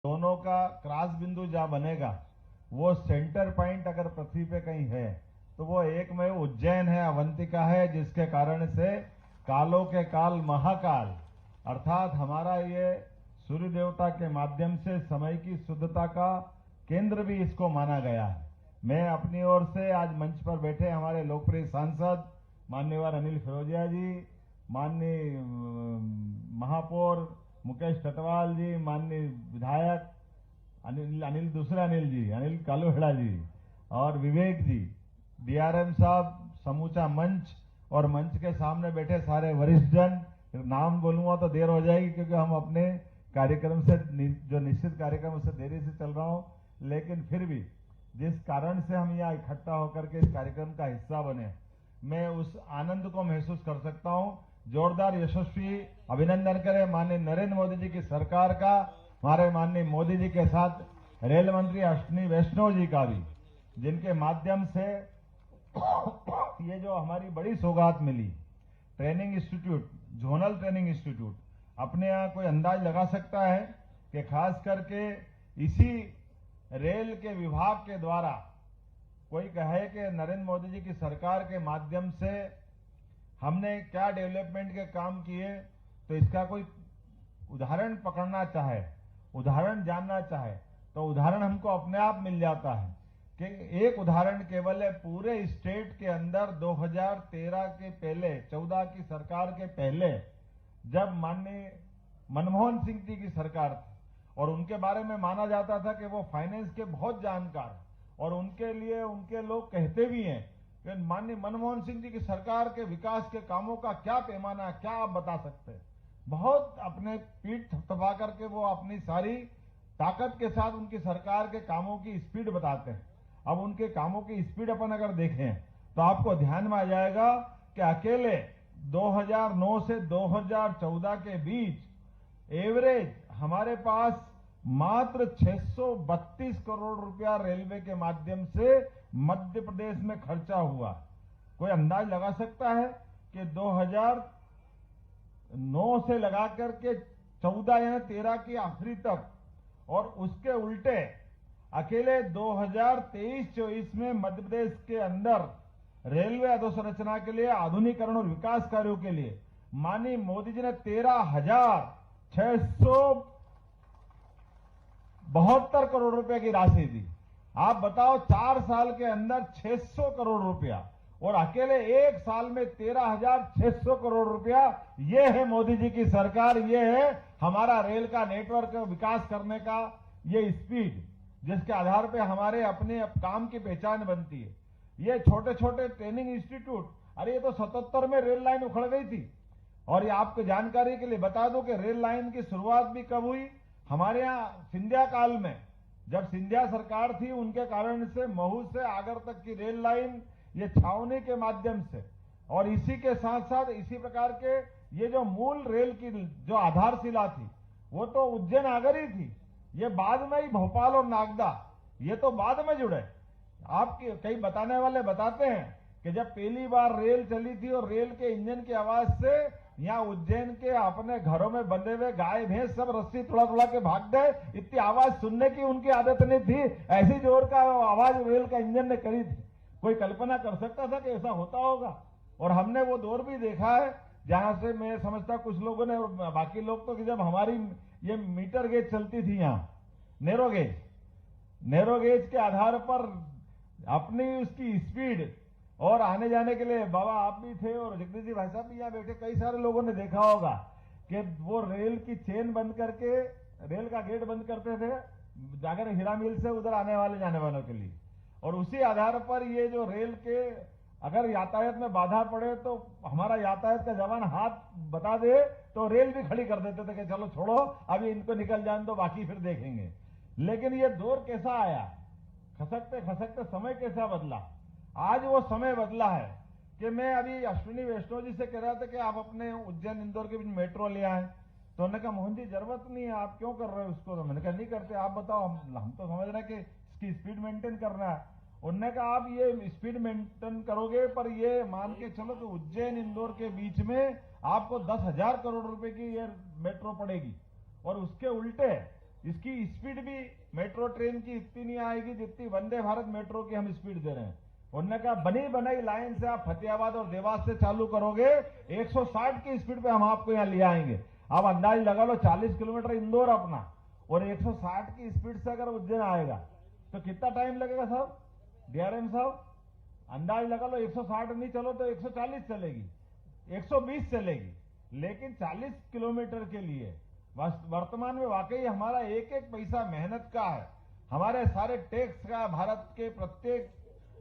दोनों का क्रॉस बिंदु जहां बनेगा वो सेंटर पॉइंट अगर पृथ्वी पे कहीं है तो वो एक में उज्जैन है, अवंतिका है, जिसके कारण से कालों के काल महाकाल अर्थात हमारा ये सूर्य देवता के माध्यम से समय की शुद्धता का केंद्र भी इसको माना गया है। मैं अपनी ओर से आज मंच पर बैठे हमारे लोकप्रिय सांसद माननीय अनिल फिरोजिया जी, माननीय महापौर मुकेश टटवाल जी, माननीय विधायक अनिल कालूहेड़ा जी और विवेक जी, डीआरएम साहब, समूचा मंच और मंच के सामने बैठे सारे वरिष्ठ जन, नाम बोलूंगा तो देर हो जाएगी क्योंकि हम अपने कार्यक्रम से जो निश्चित कार्यक्रम उससे देरी से चल रहा हूं, लेकिन फिर भी जिस कारण से हम यहाँ इकट्ठा होकर के इस कार्यक्रम का हिस्सा बने, मैं उस आनंद को महसूस कर सकता हूं। जोरदार यशस्वी अभिनंदन करें माननीय नरेंद्र मोदी जी की सरकार का, हमारे माननीय मोदी जी के साथ रेल मंत्री अश्विनी वैष्णव जी का भी, जिनके माध्यम से ये जो हमारी बड़ी सौगात मिली, training institute, zonal training institute, अपने यहाँ कोई अंदाज लगा सकता है कि खास करके इसी रेल के विभाग के द्वारा कोई कहे कि नरेंद्र मोदी जी की सरकार के माध्यम से हमने क्या डेवलपमेंट के काम किए, तो इसका कोई उदाहरण पकड़ना चाहे, उदाहरण जानना चाहे तो उदाहरण हमको अपने आप मिल जाता है कि एक उदाहरण केवल है, पूरे स्टेट के अंदर 2013 के पहले, 14 की सरकार के पहले, जब माननीय मनमोहन सिंह जी की सरकार थी और उनके बारे में माना जाता था कि वो फाइनेंस के बहुत जानकार, और उनके लिए उनके लोग कहते भी हैं कि माननीय मनमोहन सिंह जी की सरकार के विकास के कामों का क्या पैमाना है, क्या आप बता सकते हैं। बहुत अपने पीठ थपथपा करके वो अपनी सारी ताकत के साथ उनकी सरकार के कामों की स्पीड बताते हैं। अब उनके कामों की स्पीड अपन अगर देखें तो आपको ध्यान में आ जाएगा कि अकेले 2009 से 2014 के बीच एवरेज हमारे पास मात्र 632 करोड़ रुपया रेलवे के माध्यम से मध्य प्रदेश में खर्चा हुआ। कोई अंदाज लगा सकता है कि 2009 से लगा करके 14 या 13 की आखिरी तक, और उसके उल्टे अकेले 2023-24 में मध्य प्रदेश के अंदर रेलवे अधोसंरचना के लिए, आधुनिकीकरण और विकास कार्यों के लिए माननीय मोदी जी ने 13,672 करोड़ रुपए की राशि दी। आप बताओ 4 साल के अंदर 600 करोड़ रुपया, और अकेले एक साल में 13,600 करोड़ रुपया। ये है मोदी जी की सरकार, ये है हमारा रेल का नेटवर्क विकास करने का ये स्पीड, जिसके आधार पे हमारे अपने काम की पहचान बनती है। ये छोटे छोटे ट्रेनिंग इंस्टीट्यूट, अरे ये तो 77 में रेल लाइन उखड़ गई थी। और ये आपको जानकारी के लिए बता दूं कि रेल लाइन की शुरुआत भी कब हुई, हमारे यहाँ सिंधिया काल में, जब सिंधिया सरकार थी, उनके कारण से महू से आगर तक की रेल लाइन ये छावनी के माध्यम से, और इसी के साथ साथ इसी प्रकार के ये जो मूल रेल की जो आधारशिला थी वो तो उज्जैन आगर ही थी। ये बाद में ही भोपाल और नागदा, ये तो बाद में जुड़े। आपके कई बताने वाले बताते हैं कि जब पहली बार रेल चली थी और रेल के इंजन की आवाज से यहाँ उज्जैन के अपने घरों में बंधे हुए गाय भैंस सब रस्सी थोड़ा थोड़ा के भाग गए, इतनी आवाज सुनने की उनकी आदत नहीं थी, ऐसी जोर का आवाज रेल का इंजन ने करी थी। कोई कल्पना कर सकता था कि ऐसा होता होगा। और हमने वो दौर भी देखा है जहां से मैं समझता कुछ लोगों ने, बाकी लोग तो, कि जब हमारी ये मीटर गेज चलती थी यहाँ, नेरो गेज के आधार पर अपनी उसकी स्पीड और आने जाने के लिए, बाबा आप भी थे और जगदीश जी भाई साहब भी यहाँ बैठे, कई सारे लोगों ने देखा होगा कि वो रेल की चेन बंद करके रेल का गेट बंद करते थे जाकर हीरा मिल से उधर आने वाले जाने वालों के लिए। और उसी आधार पर ये जो रेल के अगर यातायात में बाधा पड़े तो हमारा यातायात का जवान हाथ बता दे तो रेल भी खड़ी कर देते थे कि चलो छोड़ो अभी इनको निकल जाने दो, बाकी फिर देखेंगे। लेकिन ये दौर कैसा आया, खसकते खसकते समय कैसा बदला। आज वो समय बदला है कि मैं अभी अश्विनी वैष्णव जी से कह रहा था कि आप अपने उज्जैन इंदौर के बीच मेट्रो ले आए, तो उन्होंने कहा मोहन जी जरूरत नहीं है, आप क्यों कर रहे हो उसको। तो मैंने कहा नहीं करते, आप बताओ, हम तो समझ रहे हैं कि इसकी स्पीड मेंटेन करना है। उन्होंने कहा आप ये स्पीड मेंटेन करोगे पर ये मान के चलो कि उज्जैन इंदौर के बीच में आपको 10,000 करोड़ रुपए की ये मेट्रो पड़ेगी, और उसके उल्टे इसकी स्पीड भी मेट्रो ट्रेन की इतनी नहीं आएगी जितनी वंदे भारत मेट्रो की हम स्पीड दे रहे हैं। उन्होंने कहा बनी बनाई लाइन से आप फतेहाबाद और देवास से चालू करोगे 160 की स्पीड पे हम आपको यहां ले आएंगे। आप अंदाज लगा लो 40 किलोमीटर इंदौर अपना और 160 की स्पीड से अगर उज्जैन आएगा तो कितना टाइम लगेगा साहब? डीआरएम साहब अंदाज लगा लो 160 नहीं चलो तो 140 चलेगी, 120 चलेगी, लेकिन 40 किलोमीटर के लिए वर्तमान में वाकई हमारा एक एक पैसा मेहनत का है, हमारे सारे टैक्स का, भारत के प्रत्येक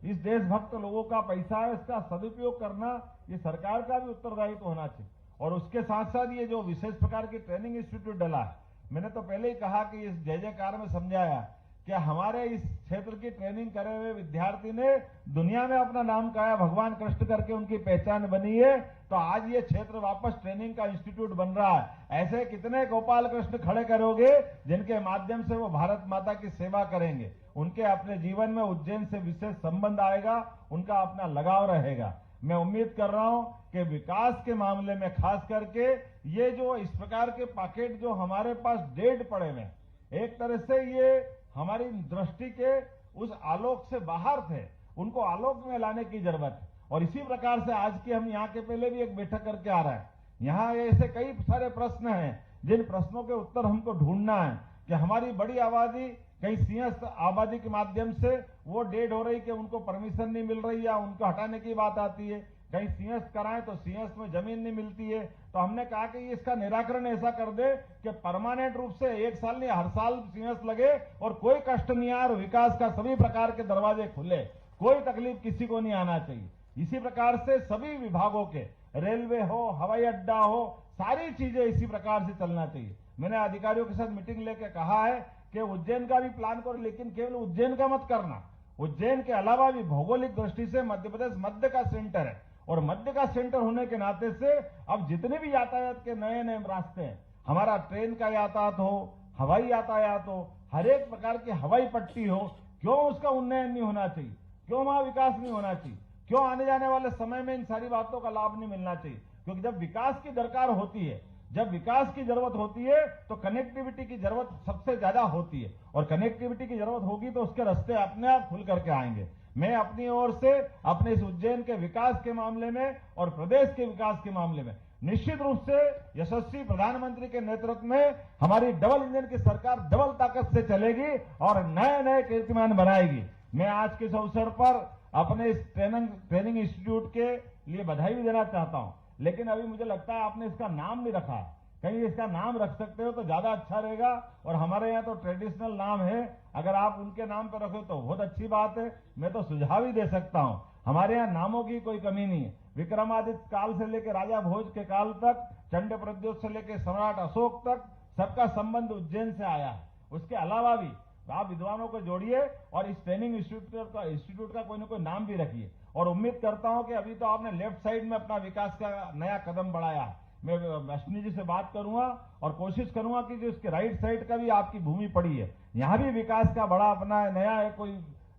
इस देशभक्त लोगों का पैसा है, इसका सदुपयोग करना ये सरकार का भी उत्तरदायित्व होना चाहिए। और उसके साथ साथ ये जो विशेष प्रकार की ट्रेनिंग इंस्टीट्यूट डला है, मैंने तो पहले ही कहा कि इस जय जयकार में समझाया कि हमारे इस क्षेत्र की ट्रेनिंग करे हुए विद्यार्थी ने दुनिया में अपना नाम काया, भगवान कृष्ण करके उनकी पहचान बनी है। तो आज ये क्षेत्र वापस ट्रेनिंग का इंस्टीट्यूट बन रहा है। ऐसे कितने गोपाल कृष्ण खड़े करोगे जिनके माध्यम से वो भारत माता की सेवा करेंगे, उनके अपने जीवन में उज्जैन से विशेष संबंध आएगा, उनका अपना लगाव रहेगा। मैं उम्मीद कर रहा हूं कि विकास के मामले में खास करके ये जो इस प्रकार के पैकेट जो हमारे पास डेड पड़े हुए, एक तरह से ये हमारी दृष्टि के उस आलोक से बाहर थे, उनको आलोक में लाने की जरूरत है। और इसी प्रकार से आज की हम यहाँ के पहले भी एक बैठक करके आ रहे हैं। यहाँ ऐसे कई सारे प्रश्न हैं जिन प्रश्नों के उत्तर हमको ढूंढना है कि हमारी बड़ी आबादी कहीं सिंहस्थ आबादी के माध्यम से वो डेड हो रही कि उनको परमिशन नहीं मिल रही या उनको हटाने की बात आती है, कहीं सिंहस्थ कराएं तो सिंहस्थ में जमीन नहीं मिलती है। तो हमने कहा कि इसका निराकरण ऐसा कर दे कि परमानेंट रूप से 1 साल नहीं हर साल सिंहस्थ लगे और कोई कष्ट नहीं आए और विकास का सभी प्रकार के दरवाजे खुले, कोई तकलीफ किसी को नहीं आना चाहिए। इसी प्रकार से सभी विभागों के, रेलवे हो, हवाई अड्डा हो, सारी चीजें इसी प्रकार से चलना चाहिए। मैंने अधिकारियों के साथ मीटिंग लेकर कहा है कि उज्जैन का भी प्लान करो, लेकिन केवल उज्जैन का मत करना। उज्जैन के अलावा भी भौगोलिक दृष्टि से मध्य प्रदेश मध्य का सेंटर है और मध्य का सेंटर होने के नाते से अब जितने भी यातायात के नए नए रास्ते हैं, हमारा ट्रेन का यातायात हो, हवाई यातायात हो, हर एक प्रकार की हवाई पट्टी हो, क्यों उसका उन्नयन नहीं होना चाहिए? क्यों वहां विकास नहीं होना चाहिए? क्यों आने जाने वाले समय में इन सारी बातों का लाभ नहीं मिलना चाहिए? क्योंकि जब विकास की दरकार होती है, जब विकास की जरूरत होती है तो कनेक्टिविटी की जरूरत सबसे ज्यादा होती है और कनेक्टिविटी की जरूरत होगी तो उसके रास्ते अपने आप खुल करके आएंगे। मैं अपनी ओर से अपने इस उज्जैन के विकास के मामले में और प्रदेश के विकास के मामले में निश्चित रूप से यशस्वी प्रधानमंत्री के नेतृत्व में हमारी डबल इंजन की सरकार डबल ताकत से चलेगी और नए नए कीर्तिमान बनाएगी। मैं आज के इस अवसर पर अपने इस ट्रेनिंग इंस्टीट्यूट के लिए बधाई भी देना चाहता हूं, लेकिन अभी मुझे लगता है आपने इसका नाम नहीं रखा। कहीं इसका नाम रख सकते हो तो ज्यादा अच्छा रहेगा। और हमारे यहाँ तो ट्रेडिशनल नाम है, अगर आप उनके नाम पर रखो तो बहुत अच्छी बात है। मैं तो सुझाव ही दे सकता हूँ, हमारे यहाँ नामों की कोई कमी नहीं है। विक्रमादित्य काल से लेकर राजा भोज के काल तक, चंड प्रद्योत से लेकर सम्राट अशोक तक सबका संबंध उज्जैन से आया है। उसके अलावा भी आप विद्वानों को जोड़िए और इस ट्रेनिंग इंस्टीट्यूट का कोई ना कोई नाम भी रखिए। और उम्मीद करता हूं कि अभी तो आपने लेफ्ट साइड में अपना विकास का नया कदम बढ़ाया है। मैं अश्विनी जी से बात करूंगा और कोशिश करूंगा कि जो इसके राइट साइड का भी आपकी भूमि पड़ी है, यहां भी विकास का बड़ा अपना नया एक कोई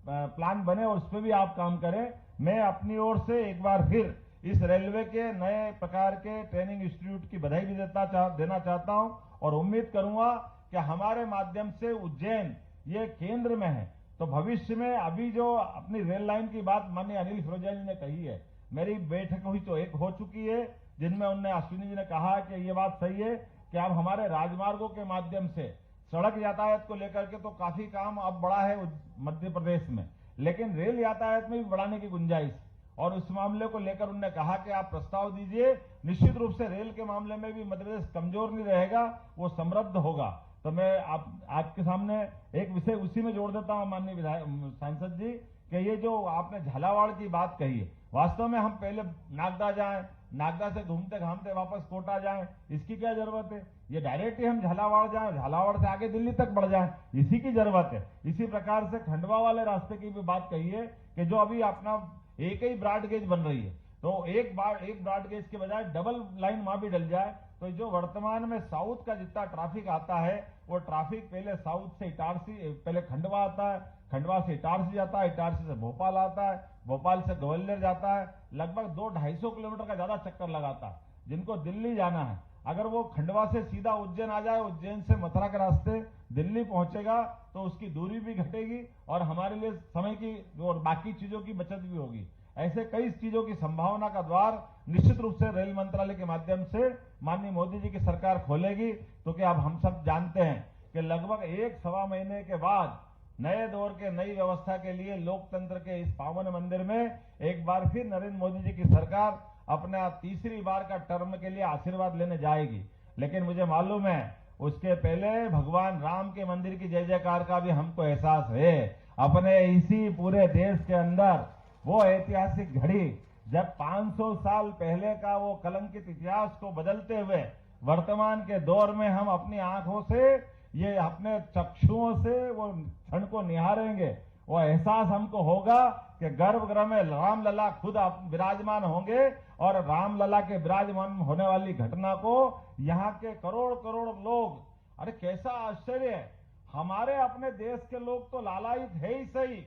प्लान बने और उस पर भी आप काम करें। मैं अपनी ओर से एक बार फिर इस रेलवे के नए प्रकार के ट्रेनिंग इंस्टीट्यूट की बधाई भी देना चाहता हूं और उम्मीद करूंगा कि हमारे माध्यम से उज्जैन ये केंद्र में है तो भविष्य में अभी जो अपनी रेल लाइन की बात माननीय अनिल फिरोजिया जी ने कही है, मेरी बैठक हुई तो एक हो चुकी है जिनमें उन्होंने अश्विनी जी ने कहा कि ये बात सही है कि अब हमारे राजमार्गों के माध्यम से सड़क यातायात को लेकर के तो काफी काम अब बढ़ा है मध्य प्रदेश में, लेकिन रेल यातायात में भी बढ़ाने की गुंजाइश और उस मामले को लेकर उन्होंने कहा कि आप प्रस्ताव दीजिए। निश्चित रूप से रेल के मामले में भी मध्य प्रदेश कमजोर नहीं रहेगा, वो समृद्ध होगा। तो मैं आपके सामने एक विषय उसी में जोड़ देता हूं माननीय विधायक सांसद जी कि ये जो आपने झालावाड़ की बात कही है, वास्तव में हम पहले नागदा जाएं, नागदा से घूमते घामते वापस कोटा जाएं, इसकी क्या जरूरत है? ये डायरेक्ट ही हम झालावाड़ जाएं, झालावाड़ से आगे दिल्ली तक बढ़ जाएं, इसी की जरूरत है। इसी प्रकार से खंडवा वाले रास्ते की भी बात कही है कि जो अभी अपना एक ही ब्रॉड गेज बन रही है तो एक ब्रॉड गेज के बजाय डबल लाइन वहां भी डल जाए तो जो वर्तमान में साउथ का जितना ट्रैफिक आता है वो ट्रैफिक पहले साउथ से इटारसी, पहले खंडवा आता है, खंडवा से इटारसी जाता है, इटारसी से भोपाल आता है, भोपाल से ग्वालियर जाता है, लगभग 200-250 किलोमीटर का ज्यादा चक्कर लगाता है। जिनको दिल्ली जाना है अगर वो खंडवा से सीधा उज्जैन आ जाए, उज्जैन से मथुरा के रास्ते दिल्ली पहुंचेगा तो उसकी दूरी भी घटेगी और हमारे लिए समय की और बाकी चीजों की बचत भी होगी। ऐसे कई चीजों की संभावना का द्वार निश्चित रूप से रेल मंत्रालय के माध्यम से माननीय मोदी जी की सरकार खोलेगी। तो क्या अब हम सब जानते हैं कि लगभग 1-1.25 महीने के बाद नए दौर के नई व्यवस्था के लिए लोकतंत्र के इस पावन मंदिर में एक बार फिर नरेंद्र मोदी जी की सरकार अपना तीसरी बार का टर्म के लिए आशीर्वाद लेने जाएगी। लेकिन मुझे मालूम है उसके पहले भगवान राम के मंदिर की जय जयकार का भी हमको एहसास है। अपने इसी पूरे देश के अंदर वो ऐतिहासिक घड़ी जब 500 साल पहले का वो कलंकित इतिहास को बदलते हुए वर्तमान के दौर में हम अपनी आंखों से, ये अपने चक्षुओं से वो क्षण को निहारेंगे, वो एहसास हमको होगा कि गर्भगृह में रामलला खुद विराजमान होंगे और रामलला के विराजमान होने वाली घटना को यहाँ के करोड़ करोड़ लोग, अरे कैसा आश्चर्य है, हमारे अपने देश के लोग तो लालायित है ही सही,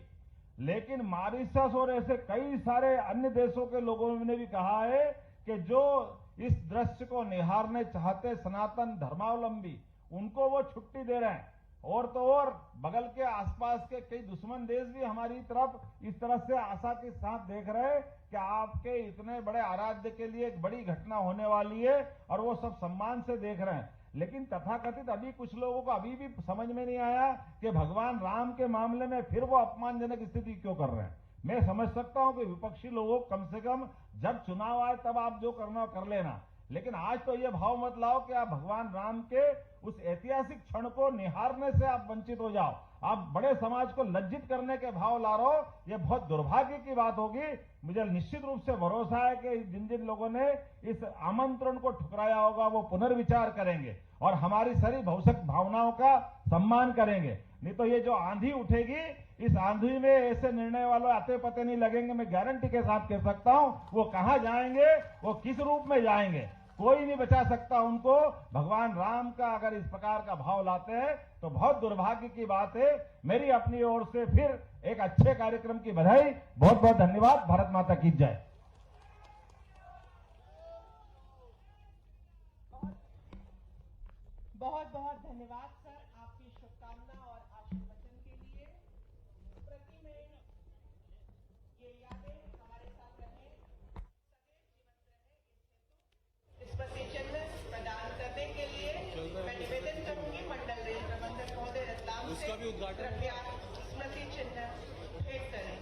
लेकिन मॉरिशस और ऐसे कई सारे अन्य देशों के लोगों ने भी कहा है कि जो इस दृश्य को निहारने चाहते सनातन धर्मावलंबी, उनको वो छुट्टी दे रहे हैं। और तो और बगल के आसपास के कई दुश्मन देश भी हमारी तरफ इस तरह से आशा के साथ देख रहे हैं कि आपके इतने बड़े आराध्य के लिए एक बड़ी घटना होने वाली है और वो सब सम्मान से देख रहे हैं। लेकिन तथाकथित अभी कुछ लोगों को अभी भी समझ में नहीं आया कि भगवान राम के मामले में फिर वो अपमानजनक स्थिति क्यों कर रहे हैं। मैं समझ सकता हूं कि विपक्षी लोगों कम से कम जब चुनाव आए तब आप जो करना कर लेना, लेकिन आज तो ये भाव मत लाओ कि आप भगवान राम के उस ऐतिहासिक क्षण को निहारने से आप वंचित हो जाओ। आप बड़े समाज को लज्जित करने के भाव ला रहे हो, ये बहुत दुर्भाग्य की बात होगी। मुझे निश्चित रूप से भरोसा है कि जिन जिन लोगों ने इस आमंत्रण को ठुकराया होगा वो पुनर्विचार करेंगे और हमारी सारी भौतिक भावनाओं का सम्मान करेंगे। नहीं तो ये जो आंधी उठेगी, इस आंधी में ऐसे निर्णय वालों आते पते नहीं लगेंगे। मैं गारंटी के साथ कह सकता हूं वो कहां जाएंगे, वो किस रूप में जाएंगे, कोई नहीं बचा सकता उनको। भगवान राम का अगर इस प्रकार का भाव लाते हैं तो बहुत दुर्भाग्य की बात है। मेरी अपनी ओर से फिर एक अच्छे कार्यक्रम की बधाई, बहुत बहुत धन्यवाद। भारत माता की जय। बहुत बहुत धन्यवाद सर, आपकी शुभकामना और आशीर्वचन के लिए। प्रति में ये यादें हमारे साथ रहे, सदैव जीवंत रहे, इस स्मृति चिन्ह प्रदान करने के लिए मैं निवेदन करूंगी मंडल रेल प्रबंधक महोदय रतलाम से कृपया स्मृति चिन्ह भेंट करें।